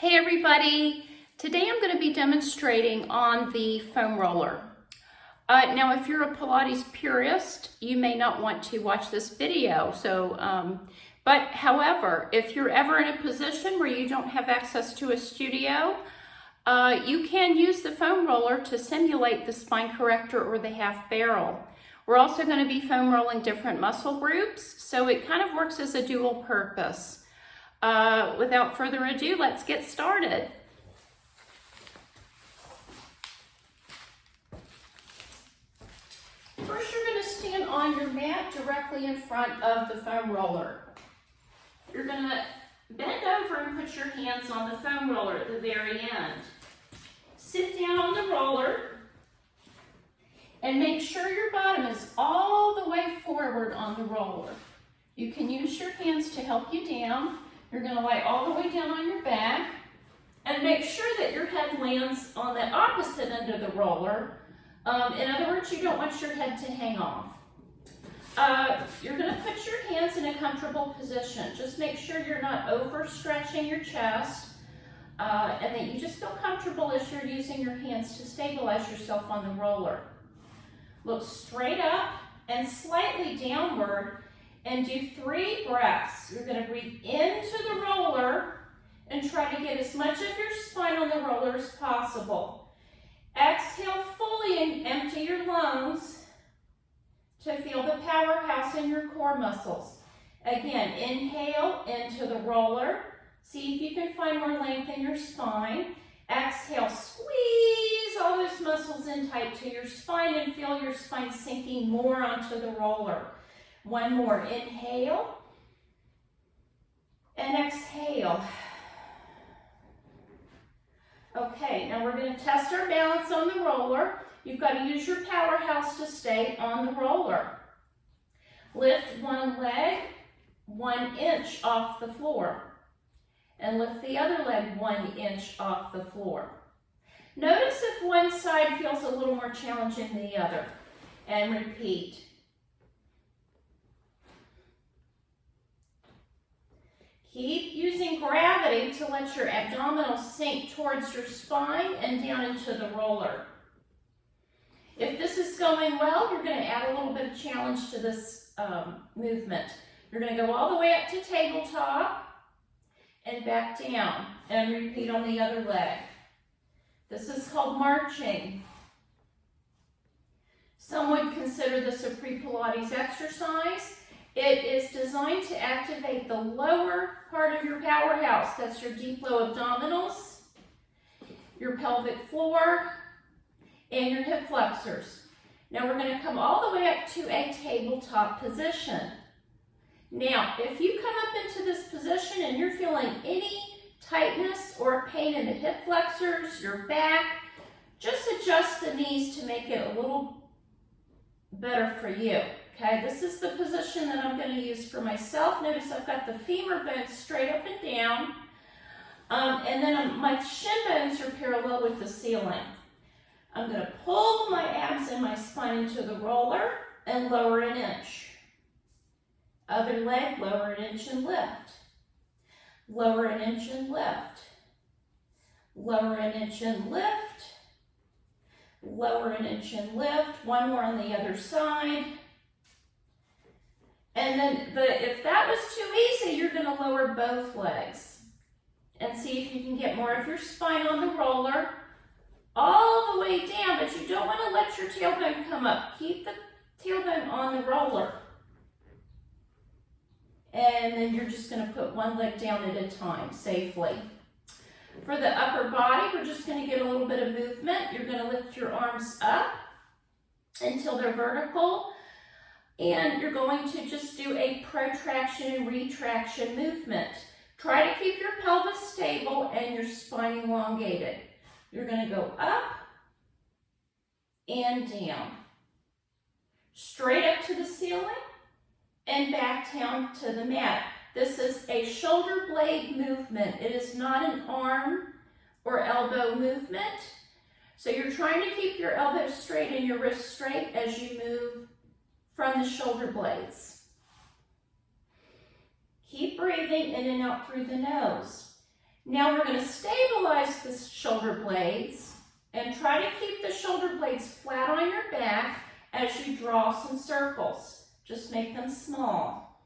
Hey everybody, today I'm going to be demonstrating on the foam roller. Now if you're a Pilates purist, you may not want to watch this video. But however, if you're ever in a position where you don't have access to a studio, you can use the foam roller to simulate the spine corrector or the half barrel. We're also going to be foam rolling different muscle groups, so it kind of works as a dual purpose. Without further ado, let's get started. First, you're going to stand on your mat directly in front of the foam roller. You're going to bend over and put your hands on the foam roller at the very end. Sit down on the roller and make sure your bottom is all the way forward on the roller. You can use your hands to help you down. You're going to lay all the way down on your back and make sure that your head lands on the opposite end of the roller. In other words, you don't want your head to hang off. You're going to put your hands in a comfortable position. Just make sure you're not overstretching your chest and that you just feel comfortable as you're using your hands to stabilize yourself on the roller. Look straight up and slightly downward. And do 3 breaths. You're going to breathe into the roller and try to get as much of your spine on the roller as possible. Exhale fully and empty your lungs to feel the powerhouse in your core muscles. Again, inhale into the roller. See if you can find more length in your spine. Exhale, squeeze all those muscles in tight to your spine and feel your spine sinking more onto the roller. One more, inhale and exhale. Okay, now we're going to test our balance on the roller. You've got to use your powerhouse to stay on the roller. Lift one leg 1 inch off the floor and lift the other leg 1 inch off the floor. Notice if one side feels a little more challenging than the other, and repeat. Keep using gravity to let your abdominals sink towards your spine and down into the roller. If this is going well, you're going to add a little bit of challenge to this movement. You're going to go all the way up to tabletop and back down and repeat on the other leg. This is called marching. Some would consider this a pre-Pilates exercise. It is designed to activate the lower part of your powerhouse. That's your deep low abdominals, your pelvic floor, and your hip flexors. Now we're going to come all the way up to a tabletop position. Now, if you come up into this position and you're feeling any tightness or pain in the hip flexors, your back, just adjust the knees to make it a little better for you. Okay, this is the position that I'm going to use for myself. Notice I've got the femur bones straight up and down, and then my shin bones are parallel with the ceiling. I'm going to pull my abs and my spine into the roller and lower 1 inch. Other leg, lower 1 inch and lift. Lower 1 inch and lift. Lower 1 inch and lift. Lower 1 inch and lift. One more on the other side. And then if that was too easy, you're going to lower both legs and see if you can get more of your spine on the roller all the way down, but you don't want to let your tailbone come up. Keep the tailbone on the roller. And then you're just going to put one leg down at a time safely. For the upper body, we're just going to get a little bit of movement. You're going to lift your arms up until they're vertical. And you're going to just do a protraction and retraction movement. Try to keep your pelvis stable and your spine elongated. You're going to go up and down. Straight up to the ceiling and back down to the mat. This is a shoulder blade movement. It is not an arm or elbow movement. So you're trying to keep your elbows straight and your wrists straight as you move from the shoulder blades. Keep breathing in and out through the nose. Now we're going to stabilize the shoulder blades and try to keep the shoulder blades flat on your back as you draw some circles. Just make them small.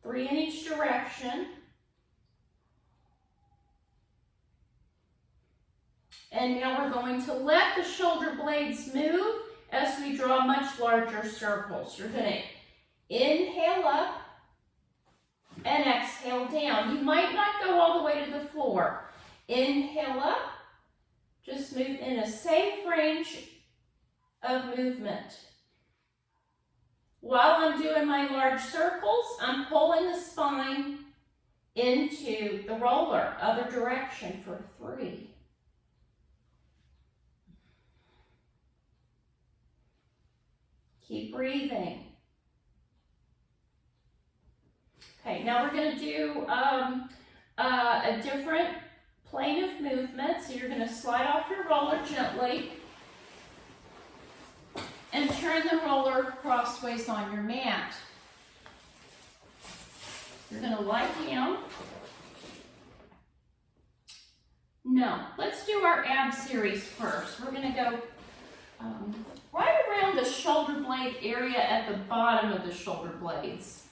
3 in each direction. And now we're going to let the shoulder blades move as we draw much larger circles. You're going to inhale up and exhale down. You might not go all the way to the floor. Inhale up. Just move in a safe range of movement. While I'm doing my large circles, I'm pulling the spine into the roller, other direction for 3. Keep breathing. Okay, now we're going to do a different plane of movement. So you're going to slide off your roller gently and turn the roller crossways on your mat. You're going to lie down. No, let's do our ab series first. We're going to go right around the shoulder blade area at the bottom of the shoulder blades.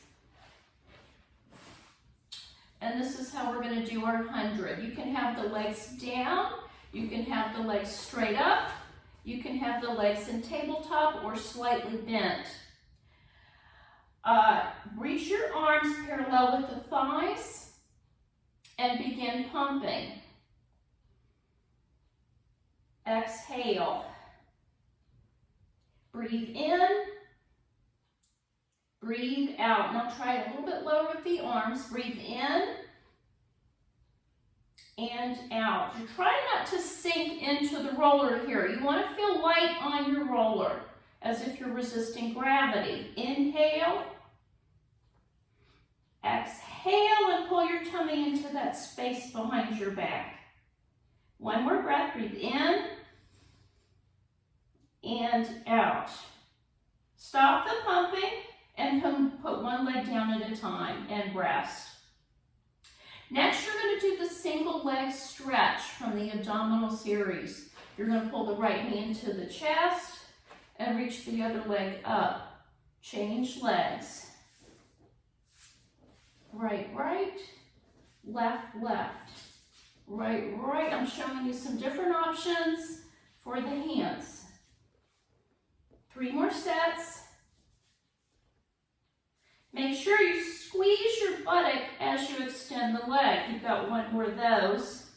And this is how we're going to do our 100. You can have the legs down, you can have the legs straight up, you can have the legs in tabletop or slightly bent. Reach your arms parallel with the thighs and begin pumping. Exhale. Breathe in, breathe out. Now try it a little bit lower with the arms. Breathe in and out. You're trying not to sink into the roller here. You want to feel light on your roller, as if you're resisting gravity. Inhale, exhale, and pull your tummy into that space behind your back. One more breath. Breathe in and out. Stop the pumping and put one leg down at a time and rest. Next, you're going to do the single leg stretch from the abdominal series. You're going to pull the right knee into the chest and reach the other leg up. Change legs. Right, right, left, left. Right, right. I'm showing you some different options for the hands. 3 more sets. Make sure you squeeze your buttock as you extend the leg. You've got 1 more of those.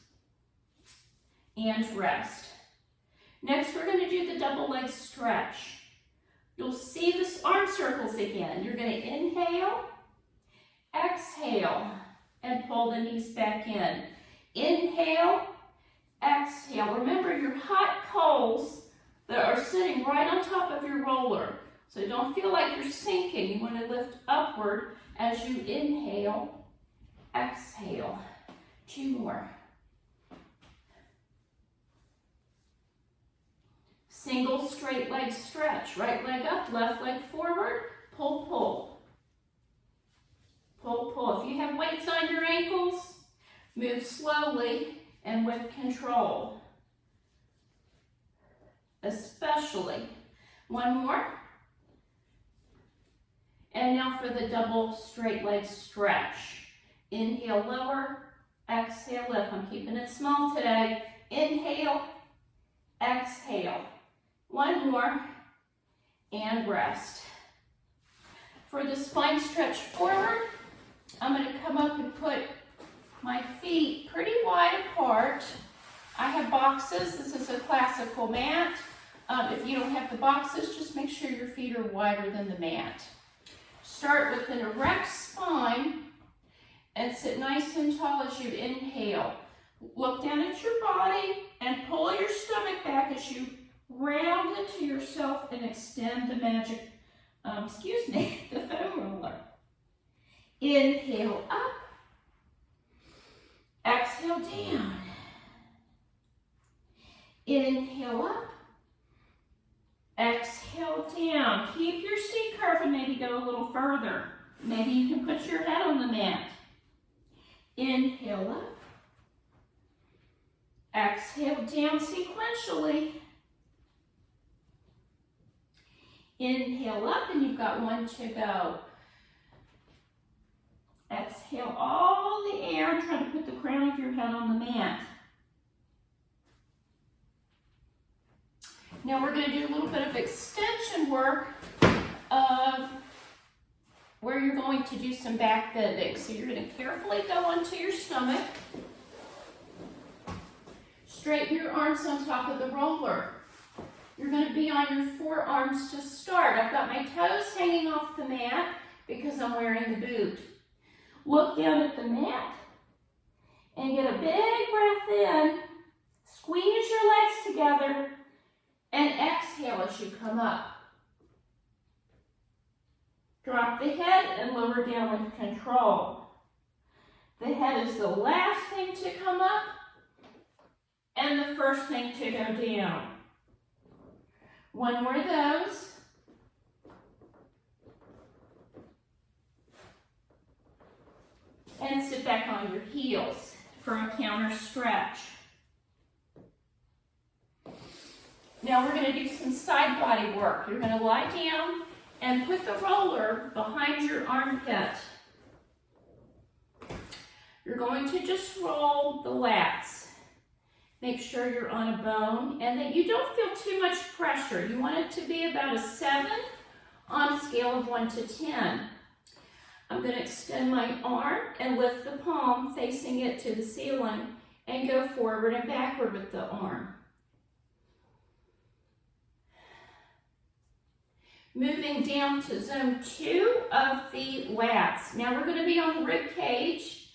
And rest. Next, we're going to do the double leg stretch. You'll see the arm circles again. You're going to inhale, exhale, and pull the knees back in. Inhale, exhale. Remember your hot coals that are sitting right on top of your roller. So don't feel like you're sinking. You want to lift upward as you inhale, exhale. 2 more. Single straight leg stretch. Right leg up, left leg forward. Pull, pull. Pull, pull. If you have weights on your ankles, move slowly and with control. Especially. 1 more. And now for the double straight leg stretch. Inhale, lower, exhale, lift. I'm keeping it small today. Inhale, exhale. 1 more, and rest. For the spine stretch forward, I'm going to come up and put my feet pretty wide apart. I have boxes. This is a classical mat. If you don't have the boxes, just make sure your feet are wider than the mat. Start with an erect spine and sit nice and tall as you inhale. Look down at your body and pull your stomach back as you round into yourself and extend the the foam roller. Inhale up, exhale down. Inhale up, exhale down. Keep your C curve and maybe go a little further. Maybe you can put your head on the mat. Inhale up. Exhale down sequentially. Inhale up, and you've got 1 to go. Exhale all the air and try to put the crown of your head on the mat. Now we're going to do a little bit of extension work of where you're going to do some back bending. So you're going to carefully go onto your stomach. Straighten your arms on top of the roller. You're going to be on your forearms to start. I've got my toes hanging off the mat because I'm wearing the boot. Look down at the mat and get a big breath in. Squeeze your legs together and exhale as you come up. Drop the head and lower down with control. The head is the last thing to come up and the first thing to go down. One more of those. And sit back on your heels for a counter stretch. Now we're going to do some side body work. You're going to lie down and put the roller behind your armpit. You're going to just roll the lats. Make sure you're on a bone and that you don't feel too much pressure. You want it to be about a 7 on a scale of 1 to 10. I'm going to extend my arm and lift the palm facing it to the ceiling and go forward and backward with the arm. Moving down to zone 2 of the lats. Now we're going to be on the rib cage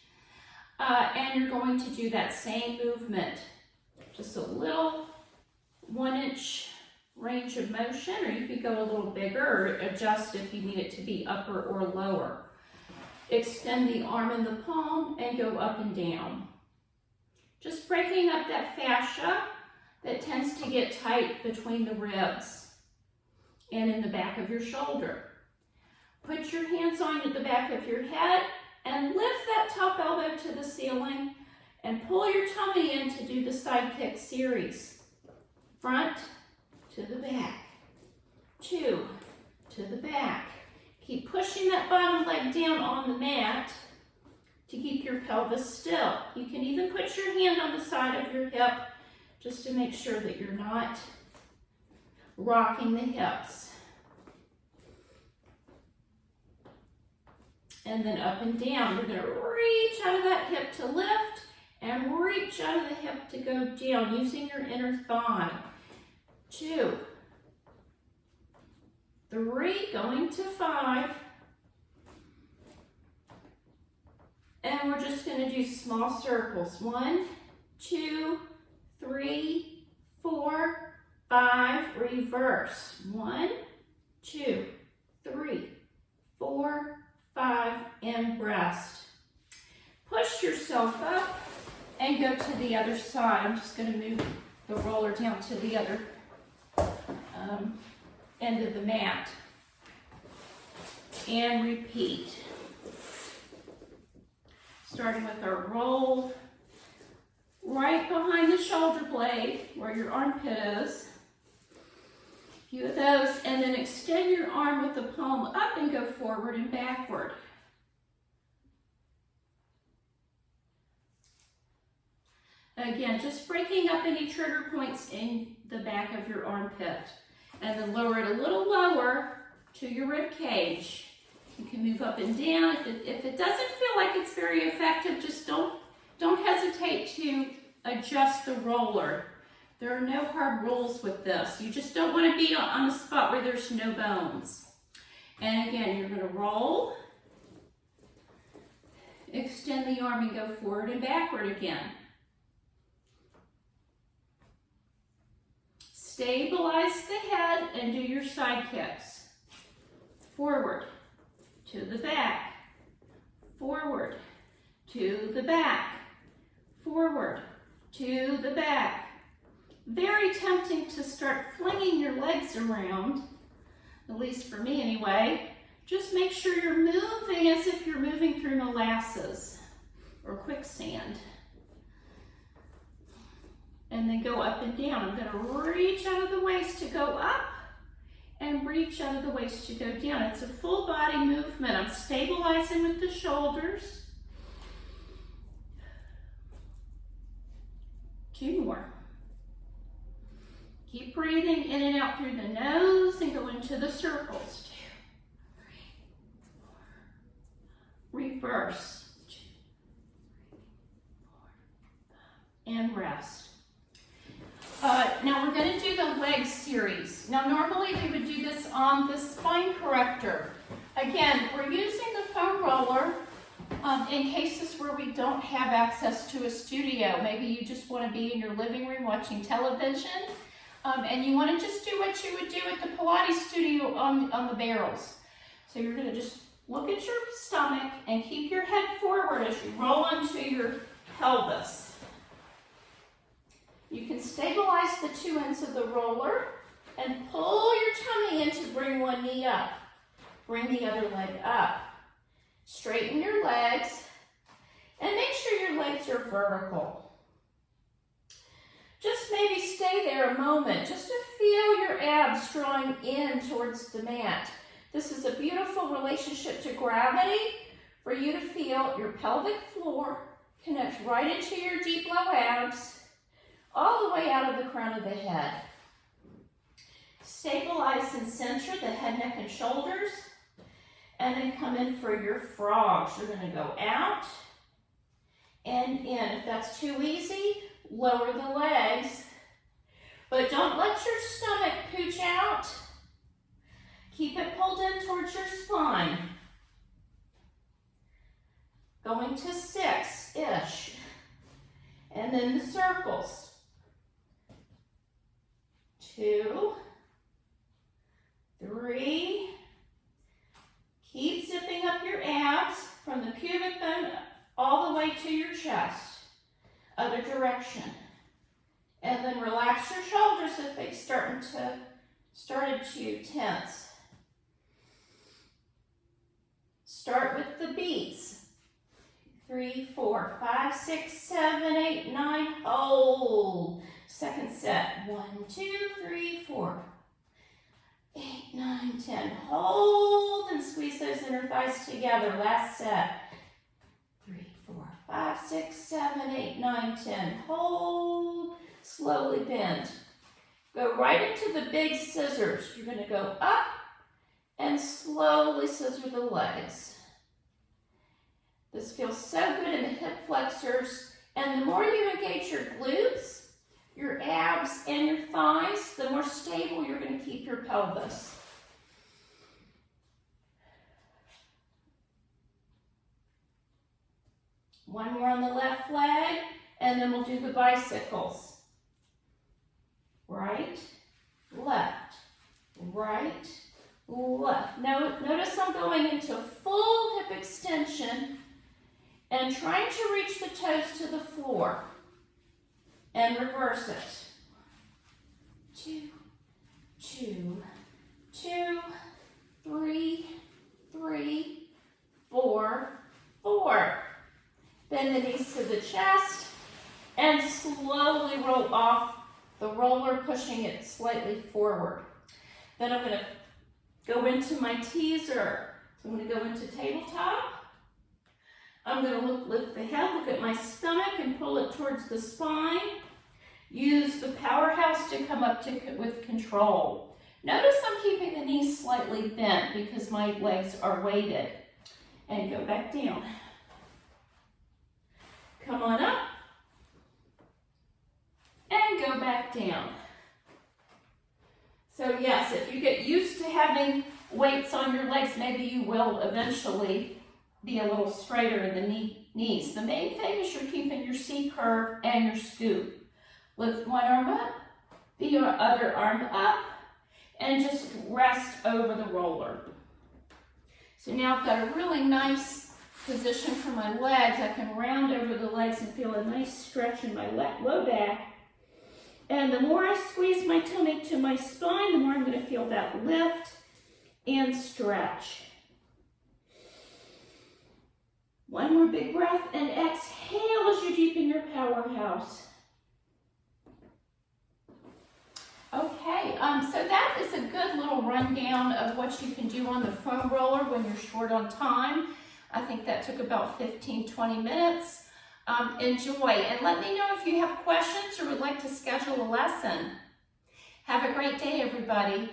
and you're going to do that same movement. Just a little 1-inch range of motion, or you could go a little bigger or adjust if you need it to be upper or lower. Extend the arm and the palm and go up and down. Just breaking up that fascia that tends to get tight between the ribs and in the back of your shoulder. Put your hands on the back of your head and lift that top elbow to the ceiling and pull your tummy in to do the side kick series. Front to the back, 2 to the back. Keep pushing that bottom leg down on the mat to keep your pelvis still. You can even put your hand on the side of your hip just to make sure that you're not rocking the hips. And then up and down. We're going to reach out of that hip to lift and reach out of the hip to go down using your inner thigh. 2, 3, going to 5. And we're just going to do small circles. 1, 2, 3, 4, 5, reverse. 1, 2, 3, 4, 5, and rest. Push yourself up and go to the other side. I'm just going to move the roller down to the other end of the mat. And repeat. Starting with our roll right behind the shoulder blade where your armpit is. A few of those, and then extend your arm with the palm up and go forward and backward. Again, just breaking up any trigger points in the back of your armpit. And then lower it a little lower to your rib cage. You can move up and down. If it doesn't feel like it's very effective, just don't hesitate to adjust the roller. There are no hard rules with this. You just don't want to be on a spot where there's no bones. And again, you're going to roll, extend the arm and go forward and backward again. Stabilize the head and do your side kicks. Forward, to the back, forward, to the back, forward, to the back. Very tempting to start flinging your legs around, at least for me anyway, Just make sure you're moving as if you're moving through molasses or quicksand. And then go up and down. I'm gonna reach out of the waist to go up and reach out of the waist to go down. It's a full body movement. I'm stabilizing with the shoulders. 2 more. Keep breathing in and out through the nose and go into the circles. 2, 3, 4. Reverse. 2, 3, 4, 5. And rest. Now we're going to do the leg series. Now normally we would do this on the spine corrector. Again, we're using the foam roller in cases where we don't have access to a studio. Maybe you just want to be in your living room watching television and you want to just do what you would do at the Pilates studio on the barrels. So you're going to just look at your stomach and keep your head forward as you roll into your pelvis. You can stabilize the 2 ends of the roller and pull your tummy in to bring one knee up. Bring the other leg up. Straighten your legs and make sure your legs are vertical. Just maybe stay there a moment just to feel your abs drawing in towards the mat. This is a beautiful relationship to gravity for you to feel your pelvic floor connect right into your deep low abs, all the way out of the crown of the head. Stabilize and center the head, neck, and shoulders, and then come in for your frogs. You're going to go out and in. If that's too easy, lower the legs, but don't let your stomach pooch out. Keep it pulled in towards your spine. Going to 6-ish, and then the circles. 2, 3, keep zipping up your abs from the pubic bone all the way to your chest, other direction. And then relax your shoulders if they've started to tense. Start with the beats. 3, 4, 5, 6, 7, 8, 9, hold. Second set, 1, 2, 3, 4, 8, 9, 10. Hold and squeeze those inner thighs together. Last set, 3, 4, 5, 6, 7, 8, 9, 10. Hold, slowly bend. Go right into the big scissors. You're going to go up and slowly scissor the legs. This feels so good in the hip flexors, and the more you engage your glutes, your abs, and your thighs, the more stable you're going to keep your pelvis. One more on the left leg, and then we'll do the bicycles. Right, left, right, left. Now, notice I'm going into full hip extension and trying to reach the toes to the floor. And reverse it. 2, 2, 2, 3, 3, 4, 4. Bend the knees to the chest and slowly roll off the roller, pushing it slightly forward. Then I'm going to go into my teaser. So I'm going to go into tabletop. I'm going to lift the head, look at my stomach, and pull it towards the spine. Use the powerhouse to come up with control. Notice I'm keeping the knees slightly bent because my legs are weighted. And go back down. Come on up. And go back down. So yes, if you get used to having weights on your legs, maybe you will eventually be a little straighter in the knees. The main thing is you're keeping your C curve and your scoop. Lift one arm up, the other arm up, and just rest over the roller. So now I've got a really nice position for my legs. I can round over the legs and feel a nice stretch in my low back. And the more I squeeze my tummy to my spine, the more I'm going to feel that lift and stretch. One more big breath and exhale as you deepen your powerhouse. Okay, so that is a good little rundown of what you can do on the foam roller when you're short on time. I think that took about 15-20 minutes. Enjoy, and let me know if you have questions or would like to schedule a lesson. Have a great day, everybody.